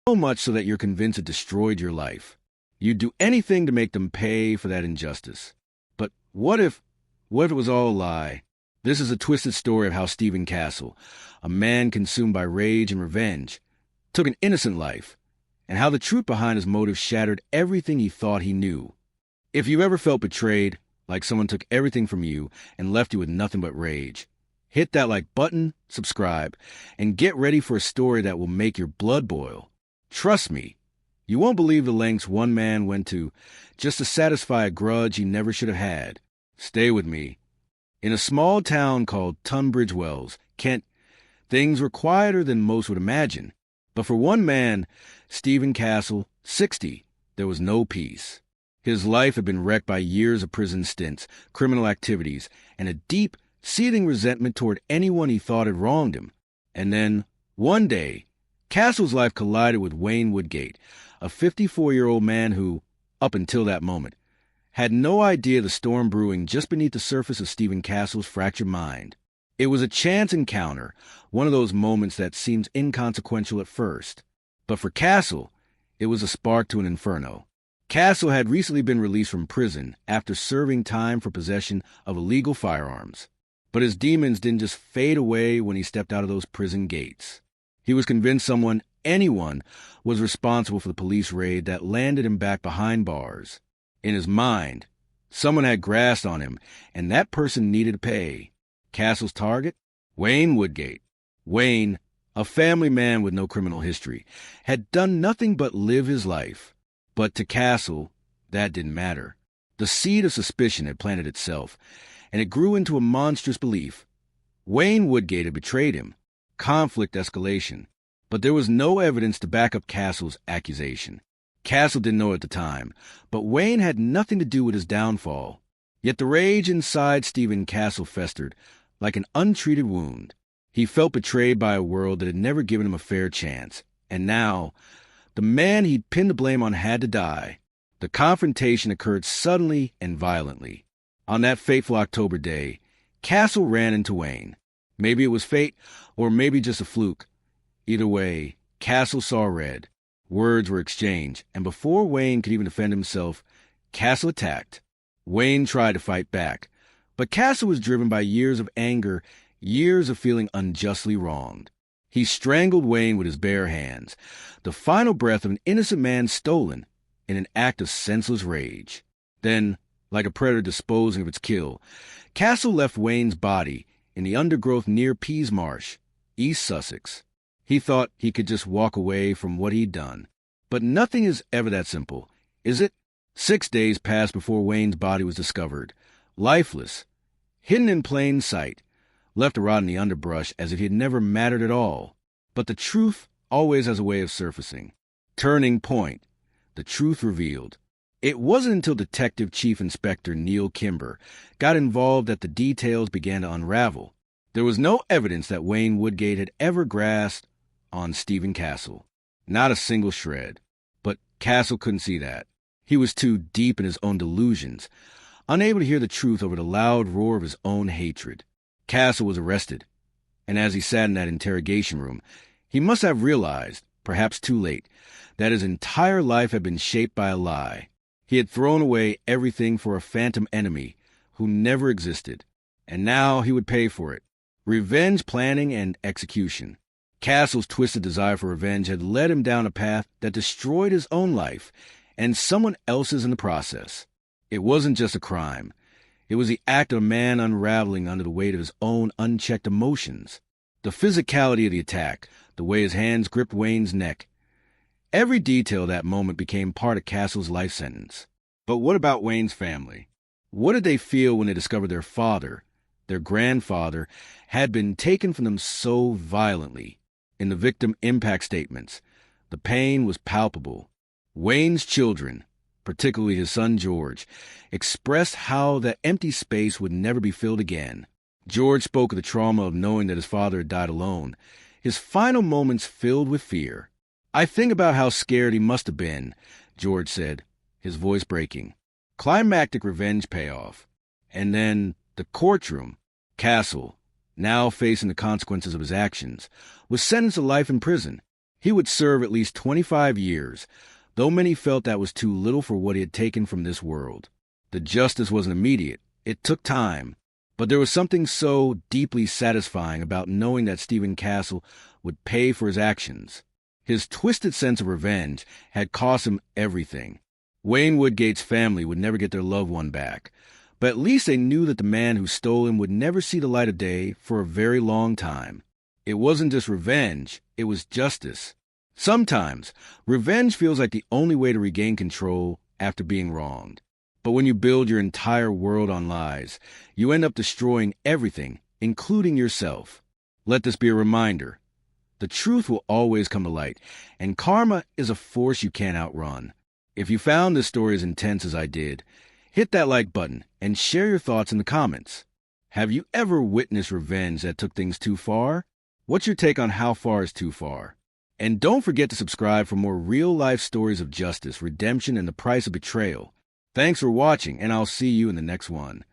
So much so that you're convinced it destroyed your life. You'd do anything to make them pay for that injustice. But what if it was all a lie? This is a twisted story of how Stephen Castle, a man consumed by rage and revenge, took an innocent life, and how the truth behind his motives shattered everything he thought he knew. If you ever felt betrayed, like someone took everything from you and left you with nothing but rage, hit that like button, subscribe, and get ready for a story that will make your blood boil. Trust me, you won't believe the lengths one man went to just to satisfy a grudge he never should have had. Stay with me. In a small town called Tunbridge Wells, Kent, things were quieter than most would imagine. But for one man, Stephen Castle, 60, there was no peace. His life had been wrecked by years of prison stints, criminal activities, and a deep, seething resentment toward anyone he thought had wronged him. And then, one day, Castle's life collided with Wayne Woodgate, a 54-year-old man who, up until that moment, had no idea the storm brewing just beneath the surface of Stephen Castle's fractured mind. It was a chance encounter, one of those moments that seems inconsequential at first. But for Castle, it was a spark to an inferno. Castle had recently been released from prison after serving time for possession of illegal firearms. But his demons didn't just fade away when he stepped out of those prison gates. He was convinced anyone, was responsible for the police raid that landed him back behind bars. In his mind, someone had grasped on him, and that person needed to pay. Castle's target? Wayne Woodgate. Wayne, a family man with no criminal history, had done nothing but live his life. But to Castle, that didn't matter. The seed of suspicion had planted itself, and it grew into a monstrous belief. Wayne Woodgate had betrayed him. Conflict escalation. But there was no evidence to back up Castle's accusation. Castle didn't know at the time, but Wayne had nothing to do with his downfall. Yet the rage inside Stephen Castle festered like an untreated wound. He felt betrayed by a world that had never given him a fair chance. And now, the man he'd pinned the blame on had to die. The confrontation occurred suddenly and violently. On that fateful October day, Castle ran into Wayne. Maybe it was fate, or maybe just a fluke. Either way, Castle saw red. Words were exchanged, and before Wayne could even defend himself, Castle attacked. Wayne tried to fight back, but Castle was driven by years of anger, years of feeling unjustly wronged. He strangled Wayne with his bare hands, the final breath of an innocent man stolen in an act of senseless rage. Then, like a predator disposing of its kill, Castle left Wayne's body in the undergrowth near Pease Marsh, East Sussex. He thought he could just walk away from what he'd done. But nothing is ever that simple, is it? 6 days passed before Wayne's body was discovered, lifeless, hidden in plain sight, left to rot in the underbrush as if he had never mattered at all. But the truth always has a way of surfacing. Turning point. The truth revealed. It wasn't until Detective Chief Inspector Neil Kimber got involved that the details began to unravel. There was no evidence that Wayne Woodgate had ever grasped on Stephen Castle. Not a single shred. But Castle couldn't see that. He was too deep in his own delusions, unable to hear the truth over the loud roar of his own hatred. Castle was arrested, and as he sat in that interrogation room, he must have realized, perhaps too late, that his entire life had been shaped by a lie. He had thrown away everything for a phantom enemy who never existed, and now he would pay for it. Revenge planning and execution. Castle's twisted desire for revenge had led him down a path that destroyed his own life and someone else's in the process. It wasn't just a crime. It was the act of a man unraveling under the weight of his own unchecked emotions. The physicality of the attack, the way his hands gripped Wayne's neck. Every detail of that moment became part of Castle's life sentence. But what about Wayne's family? What did they feel when they discovered their father, their grandfather, had been taken from them so violently? In the victim impact statements, the pain was palpable. Wayne's children, particularly his son George, expressed how that empty space would never be filled again. George spoke of the trauma of knowing that his father had died alone, his final moments filled with fear. "I think about how scared he must have been," George said, his voice breaking. Climactic revenge payoff. And then the courtroom. Castle, now facing the consequences of his actions, was sentenced to life in prison. He would serve at least 25 years, though many felt that was too little for what he had taken from this world. The justice wasn't immediate. It took time. But there was something so deeply satisfying about knowing that Stephen Castle would pay for his actions. His twisted sense of revenge had cost him everything. Wayne Woodgate's family would never get their loved one back, but at least they knew that the man who stole him would never see the light of day for a very long time. It wasn't just revenge, it was justice. Sometimes, revenge feels like the only way to regain control after being wronged. But when you build your entire world on lies, you end up destroying everything, including yourself. Let this be a reminder. The truth will always come to light, and karma is a force you can't outrun. If you found this story as intense as I did, hit that like button and share your thoughts in the comments. Have you ever witnessed revenge that took things too far? What's your take on how far is too far? And don't forget to subscribe for more real-life stories of justice, redemption, and the price of betrayal. Thanks for watching, and I'll see you in the next one.